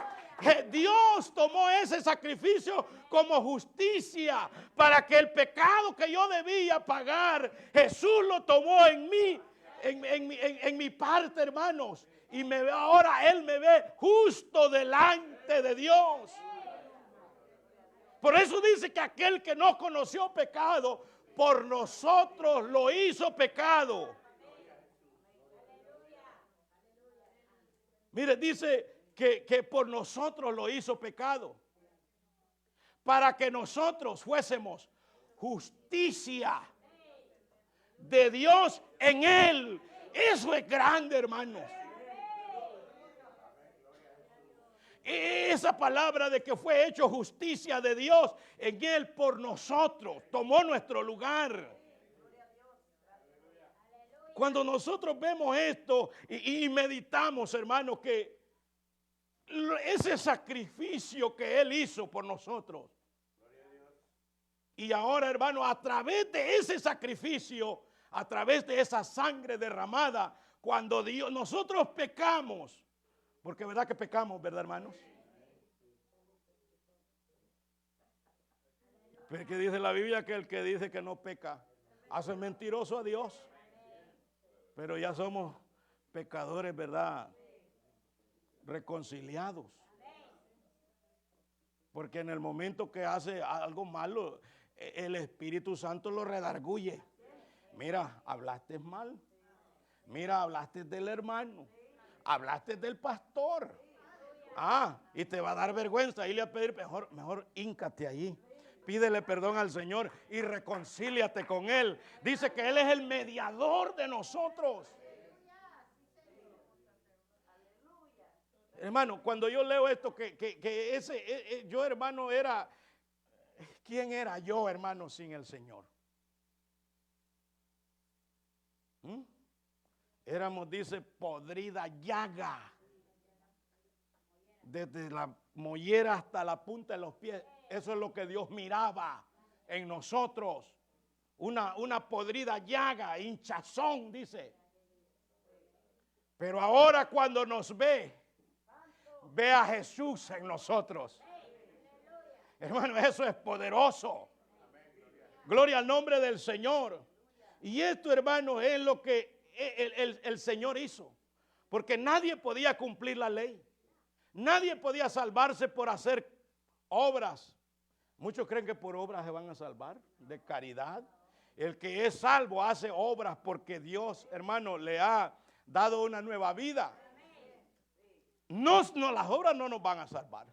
Dios tomó ese sacrificio como justicia para que el pecado que yo debía pagar, Jesús lo tomó en mí, en mi parte, hermanos. Y ahora Él me ve justo delante de Dios. Por eso dice que aquel que no conoció pecado, por nosotros lo hizo pecado. Mire, dice que por nosotros lo hizo pecado, para que nosotros fuésemos justicia de Dios en Él. Eso es grande, hermanos. Esa palabra de que fue hecho justicia de Dios en Él por nosotros, tomó nuestro lugar. Cuando nosotros vemos esto y meditamos, hermanos, que ese sacrificio que Él hizo por nosotros, y ahora, hermano, a través de ese sacrificio, a través de esa sangre derramada, cuando nosotros pecamos, porque verdad que pecamos, ¿verdad, hermanos? Porque dice la Biblia que el que dice que no peca hace mentiroso a Dios. Pero ya somos pecadores, ¿verdad? Reconciliados. Porque en el momento que hace algo malo, el Espíritu Santo lo redarguye. Mira, hablaste mal. Mira, hablaste del hermano. Hablaste del pastor. Y te va a dar vergüenza irle a pedir, mejor híncate allí. Pídele perdón al Señor y reconcíliate con Él. Dice que Él es el mediador de nosotros. Hermano, cuando yo leo esto, yo, hermano, ¿quién era yo, hermano, sin el Señor? Éramos, dice, podrida llaga. Desde la mollera hasta la punta de los pies. Eso es lo que Dios miraba en nosotros. Una podrida llaga, hinchazón, dice. Pero ahora cuando nos ve a Jesús en nosotros. Hermano, eso es poderoso. Gloria al nombre del Señor. Y esto, hermano, es lo que el Señor hizo. Porque nadie podía cumplir la ley. Nadie podía salvarse por hacer obras. Muchos creen que por obras se van a salvar, de caridad. El que es salvo hace obras porque Dios, hermano, le ha dado una nueva vida. No, las obras no nos van a salvar.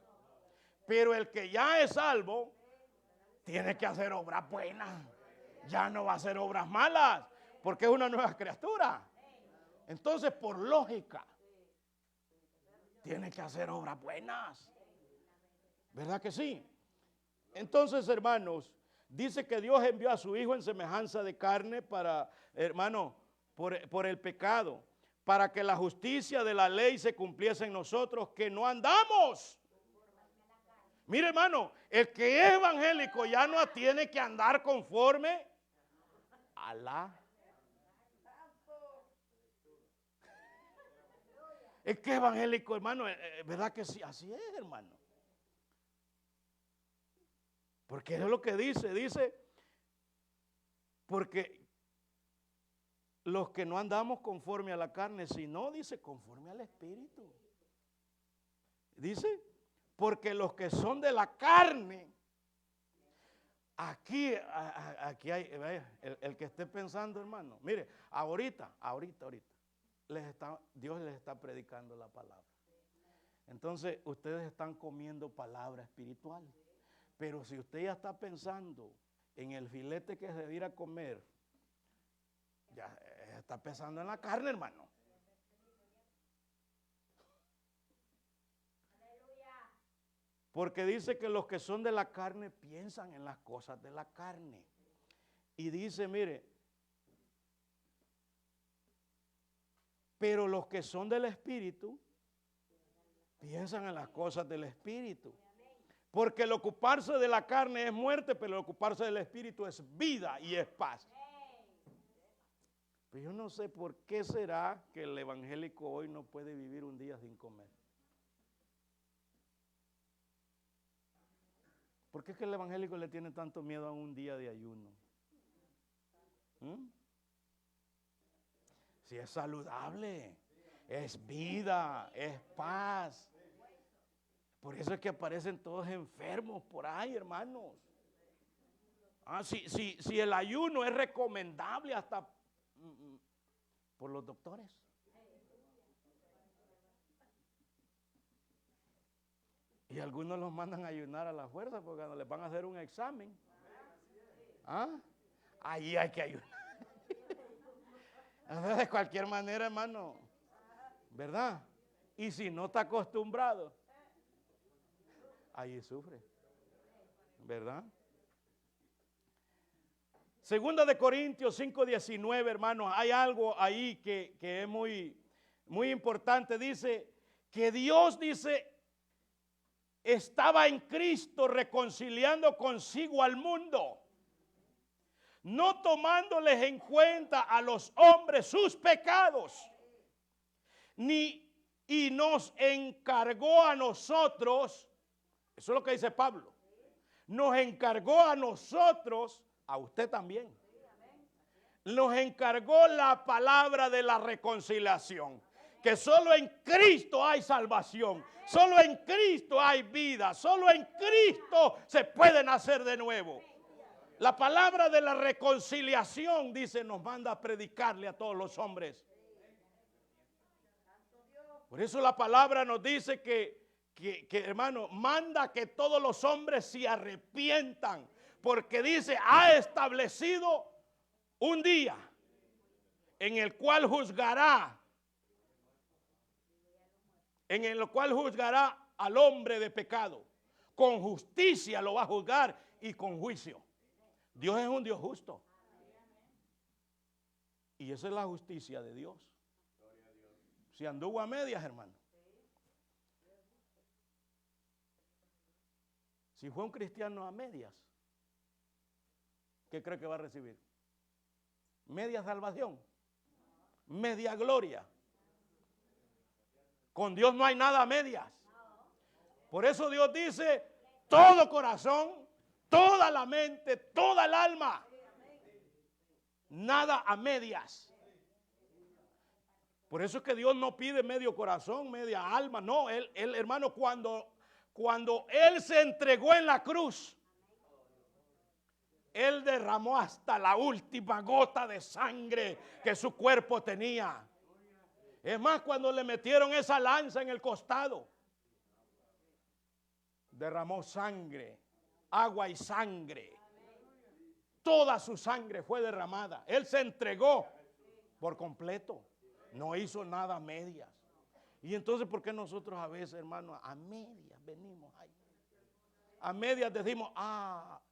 Pero el que ya es salvo, tiene que hacer obras buenas. Ya no va a hacer obras malas, porque es una nueva criatura. Entonces, por lógica, tiene que hacer obras buenas. ¿Verdad que sí? Entonces, hermanos, dice que Dios envió a su Hijo en semejanza de carne para, hermano, por el pecado, para que la justicia de la ley se cumpliese en nosotros, que no andamos. Mire, hermano, el que es evangélico ya no tiene que andar conforme a la. El que es evangélico, hermano, ¿verdad que sí? Así es, hermano. Porque es lo que dice, porque los que no andamos conforme a la carne, sino, dice, conforme al Espíritu. Dice, porque los que son de la carne, aquí hay, el que esté pensando, hermano, mire, ahorita, Dios les está predicando la palabra. Entonces, ustedes están comiendo palabra espiritual. Pero si usted ya está pensando en el filete que se debiera comer, ya está pensando en la carne, hermano. Porque dice que los que son de la carne piensan en las cosas de la carne. Y dice, mire, pero los que son del Espíritu piensan en las cosas del Espíritu. Porque el ocuparse de la carne es muerte, pero el ocuparse del Espíritu es vida y es paz. Pero yo no sé por qué será que el evangélico hoy no puede vivir un día sin comer. ¿Por qué es que el evangélico le tiene tanto miedo a un día de ayuno? Si es saludable, es vida, es paz. Por eso es que aparecen todos enfermos por ahí, hermanos. Si el ayuno es recomendable hasta por los doctores. Y algunos los mandan a ayunar a la fuerza porque cuando les van a hacer un examen, ahí hay que ayunar. De cualquier manera, hermano, ¿verdad? Y si no está acostumbrado, ahí sufre, ¿verdad? Segunda de Corintios 5:19, hermanos, hay algo ahí que es muy, muy importante. Dice que Dios, estaba en Cristo reconciliando consigo al mundo, no tomándoles en cuenta a los hombres sus pecados, y nos encargó a nosotros, eso es lo que dice Pablo, nos encargó a nosotros, a usted también, nos encargó la palabra de la reconciliación, que solo en Cristo hay salvación, solo en Cristo hay vida, solo en Cristo se puede nacer de nuevo. La palabra de la reconciliación, dice, nos manda a predicarle a todos los hombres. Por eso la palabra nos dice que hermano, manda que todos los hombres se arrepientan, porque dice, ha establecido un día en el cual juzgará, al hombre de pecado. Con justicia lo va a juzgar y con juicio. Dios es un Dios justo. Y esa es la justicia de Dios. Si anduvo a medias, hermano. Si fue un cristiano a medias, ¿qué cree que va a recibir? Media salvación, media gloria. Con Dios no hay nada a medias. Por eso Dios dice, todo corazón, toda la mente, toda el alma. Nada a medias. Por eso es que Dios no pide medio corazón, media alma. No, él hermano, cuando Él se entregó en la cruz, Él derramó hasta la última gota de sangre que su cuerpo tenía. Es más, cuando le metieron esa lanza en el costado, derramó sangre, agua y sangre. Toda su sangre fue derramada. Él se entregó por completo. No hizo nada a medias. Y entonces, ¿por qué nosotros a veces, hermano, a medias venimos ahí? A medias decimos,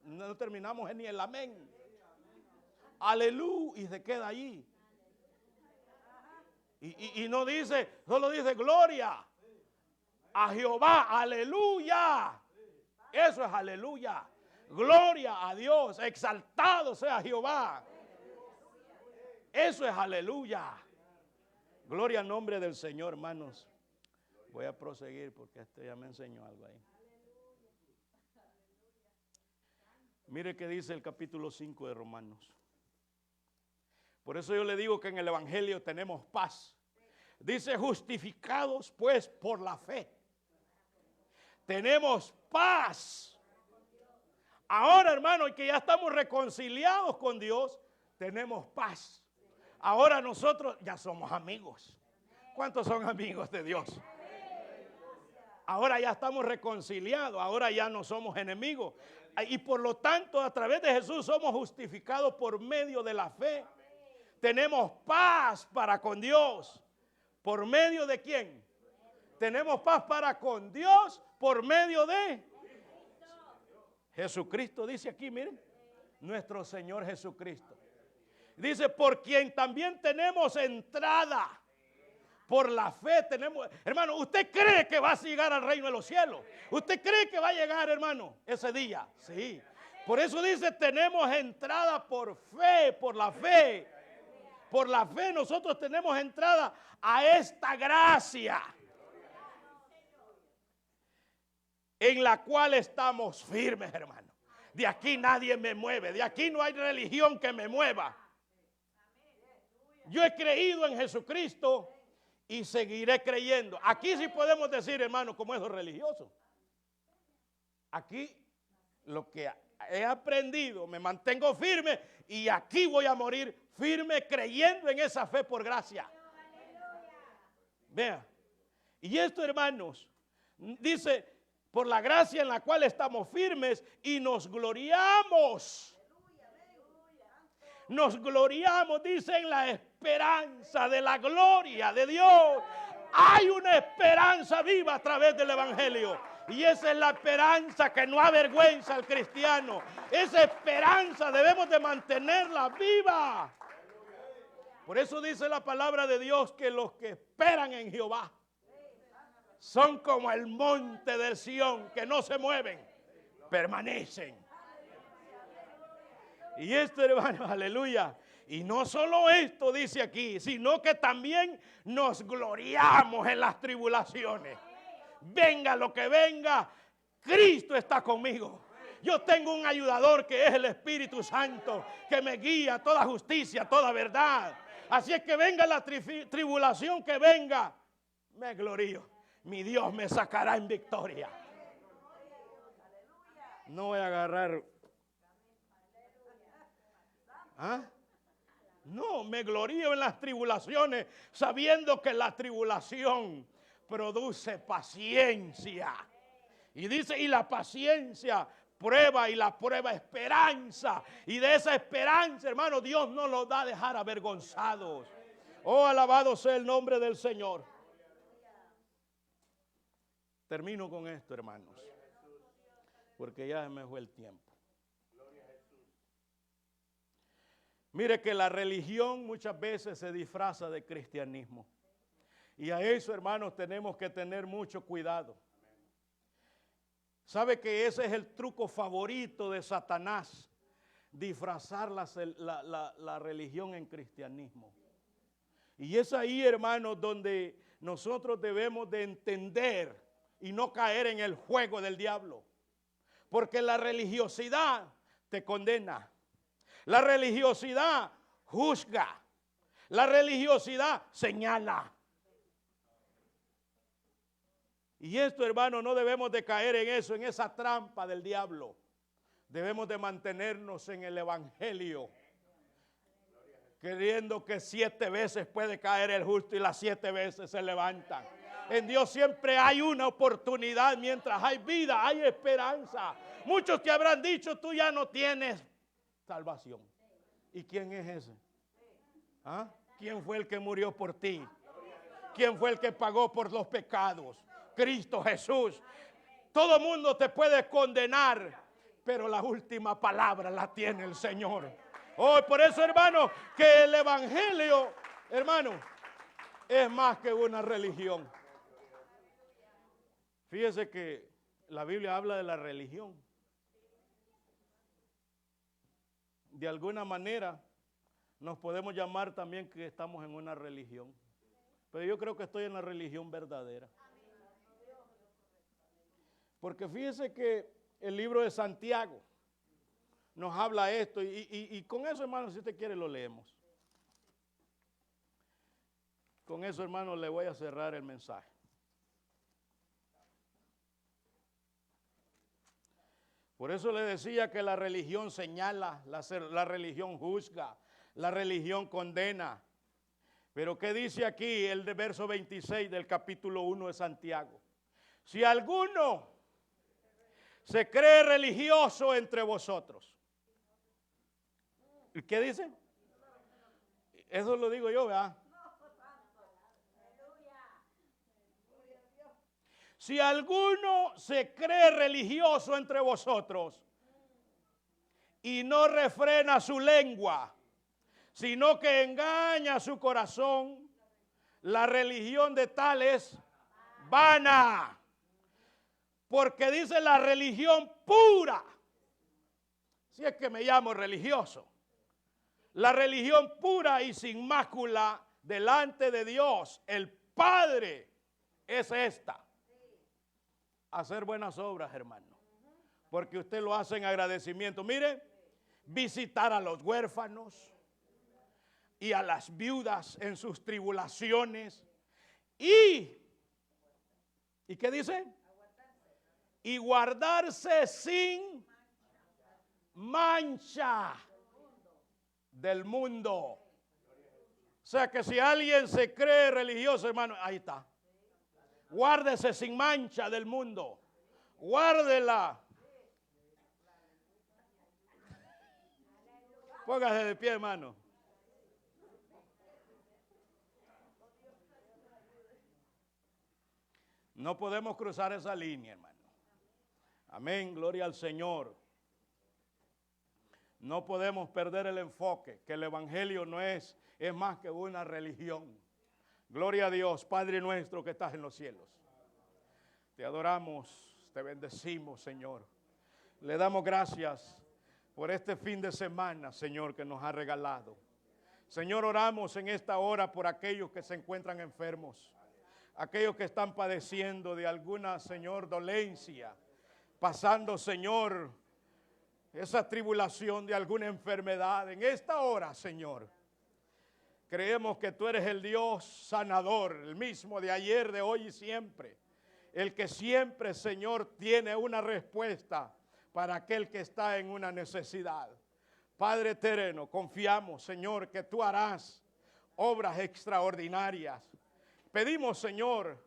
no terminamos ni el amén. Aleluya, y se queda allí. Y no dice, solo dice gloria a Jehová, aleluya. Eso es aleluya. Gloria a Dios, exaltado sea Jehová. Eso es aleluya. Gloria al nombre del Señor, hermanos. Voy a proseguir porque este ya me enseñó algo ahí. Mire qué dice el capítulo 5 de Romanos. Por eso yo le digo que en el Evangelio tenemos paz. Dice, justificados pues por la fe, tenemos paz. Ahora, hermano, y que ya estamos reconciliados con Dios, tenemos paz. Ahora nosotros ya somos amigos. ¿Cuántos son amigos de Dios? Ahora ya estamos reconciliados, ahora ya no somos enemigos. Y por lo tanto, a través de Jesús somos justificados por medio de la fe. Tenemos paz para con Dios. ¿Por medio de quién? Tenemos paz para con Dios por medio de Jesucristo. Dice aquí, miren, nuestro Señor Jesucristo. Dice, por quien también tenemos entrada. Por la fe tenemos. Hermano, ¿usted cree que va a llegar al reino de los cielos? ¿Usted cree que va a llegar, hermano, ese día? Sí. Por eso dice, tenemos entrada por fe, por la fe. Por la fe nosotros tenemos entrada a esta gracia. en la cual estamos firmes, hermano. De aquí nadie me mueve, de aquí no hay religión que me mueva. Yo he creído en Jesucristo y seguiré creyendo. Aquí sí podemos decir, hermano, como esos religiosos. Aquí lo que he aprendido, me mantengo firme y aquí voy a morir firme creyendo en esa fe por gracia. Vea. Y esto, hermanos, dice, por la gracia en la cual estamos firmes y nos gloriamos. Nos gloriamos, dice, en la esperanza de la gloria de Dios. Hay una esperanza viva a través del Evangelio. Y esa es la esperanza que no avergüenza al cristiano. Esa esperanza debemos de mantenerla viva. Por eso dice la palabra de Dios que los que esperan en Jehová son como el monte de Sión, que no se mueven, permanecen. Y esto, hermano, aleluya. Y no solo esto dice aquí, sino que también nos gloriamos en las tribulaciones. Venga lo que venga, Cristo está conmigo. Yo tengo un ayudador que es el Espíritu Santo, que me guía a toda justicia, toda verdad. Así es que venga la tribulación que venga, me glorío. Mi Dios me sacará en victoria. No voy a agarrar. ¿Ah? No, me glorío en las tribulaciones, sabiendo que la tribulación produce paciencia. Y dice, y la paciencia prueba, y la prueba esperanza. Y de esa esperanza, hermano, Dios no nos da a dejar avergonzados. Oh, alabado sea el nombre del Señor. Termino con esto, hermanos, porque ya me fue el tiempo. Mire que la religión muchas veces se disfraza de cristianismo. Y a eso, hermanos, tenemos que tener mucho cuidado. ¿Sabe que ese es el truco favorito de Satanás? Disfrazar la religión en cristianismo. Y es ahí, hermanos, donde nosotros debemos de entender y no caer en el juego del diablo. Porque la religiosidad te condena. La religiosidad juzga. La religiosidad señala. Y esto, hermano, no debemos de caer en eso, en esa trampa del diablo. Debemos de mantenernos en el Evangelio, creyendo que 7 veces puede caer el justo y las 7 veces se levantan. En Dios siempre hay una oportunidad, mientras hay vida, hay esperanza. Muchos te habrán dicho, tú ya no tienes salvación. ¿Y quién es ese? ¿Ah? ¿Quién fue el que murió por ti? ¿Quién fue el que pagó por los pecados? Cristo Jesús. Todo mundo te puede condenar, pero la última palabra la tiene el Señor. Oh, por eso, hermano, que el Evangelio, hermano, es más que una religión. Fíjese que la Biblia habla de la religión. De alguna manera nos podemos llamar también que estamos en una religión. Pero yo creo que estoy en la religión verdadera. Porque fíjese que el libro de Santiago nos habla esto y con eso, hermano, si usted quiere lo leemos. Con eso, hermano, le voy a cerrar el mensaje. Por eso le decía que la religión señala, la religión juzga, la religión condena. Pero ¿qué dice aquí el de verso 26 del capítulo 1 de Santiago? Si alguno se cree religioso entre vosotros. ¿Y qué dice? Eso lo digo yo, ¿verdad? Si alguno se cree religioso entre vosotros y no refrena su lengua, sino que engaña su corazón, la religión de tal es vana. Porque dice la religión pura, si es que me llamo religioso, la religión pura y sin mácula delante de Dios, el Padre, es esta. hacer buenas obras, hermano. Porque usted lo hace en agradecimiento. Mire, visitar a los huérfanos y a las viudas en sus tribulaciones. ¿Y qué dice? Y guardarse sin mancha del mundo. O sea que si alguien se cree religioso, hermano, ahí está. Guárdese sin mancha del mundo. Guárdela. Póngase de pie, hermano. No podemos cruzar esa línea, hermano. Amén, gloria al Señor. No podemos perder el enfoque, que el evangelio no es más que una religión. Gloria a Dios, Padre nuestro que estás en los cielos. Te adoramos, te bendecimos, Señor. Le damos gracias por este fin de semana, Señor, que nos ha regalado. Señor, oramos en esta hora por aquellos que se encuentran enfermos, aquellos que están padeciendo de alguna, Señor, dolencia, pasando, Señor, esa tribulación de alguna enfermedad. En esta hora, Señor, creemos que tú eres el Dios sanador, el mismo de ayer, de hoy y siempre. El que siempre, Señor, tiene una respuesta para aquel que está en una necesidad. Padre terreno, confiamos, Señor, que tú harás obras extraordinarias. Pedimos, Señor,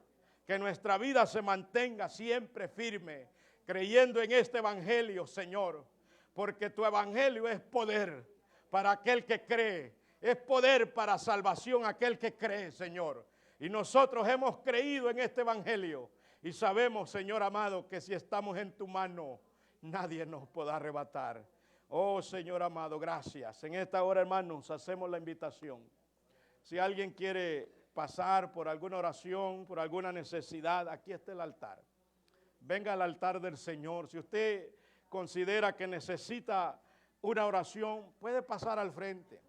que nuestra vida se mantenga siempre firme, creyendo en este evangelio, Señor, porque tu evangelio es poder para aquel que cree, es poder para salvación aquel que cree, Señor. Y nosotros hemos creído en este evangelio y sabemos, Señor amado, que si estamos en tu mano, nadie nos podrá arrebatar. Oh, Señor amado, gracias. En esta hora, hermanos, hacemos la invitación. Si alguien quiere pasar por alguna oración, por alguna necesidad, aquí está el altar. Venga al altar del Señor. Si usted considera que necesita una oración, puede pasar al frente.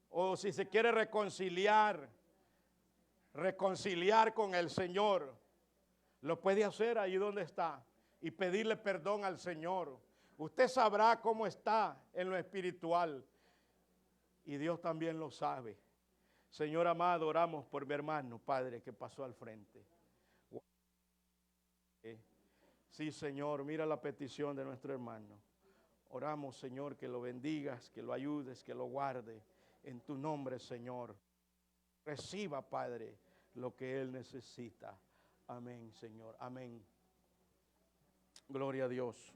O si se quiere reconciliar con el Señor, lo puede hacer ahí donde está y pedirle perdón al Señor. Usted sabrá cómo está en lo espiritual y Dios también lo sabe. Señor amado, oramos por mi hermano, Padre, que pasó al frente. Sí, Señor, mira la petición de nuestro hermano. Oramos, Señor, que lo bendigas, que lo ayudes, que lo guarde. En tu nombre, Señor. Reciba, Padre, lo que él necesita. Amén, Señor. Amén. Gloria a Dios.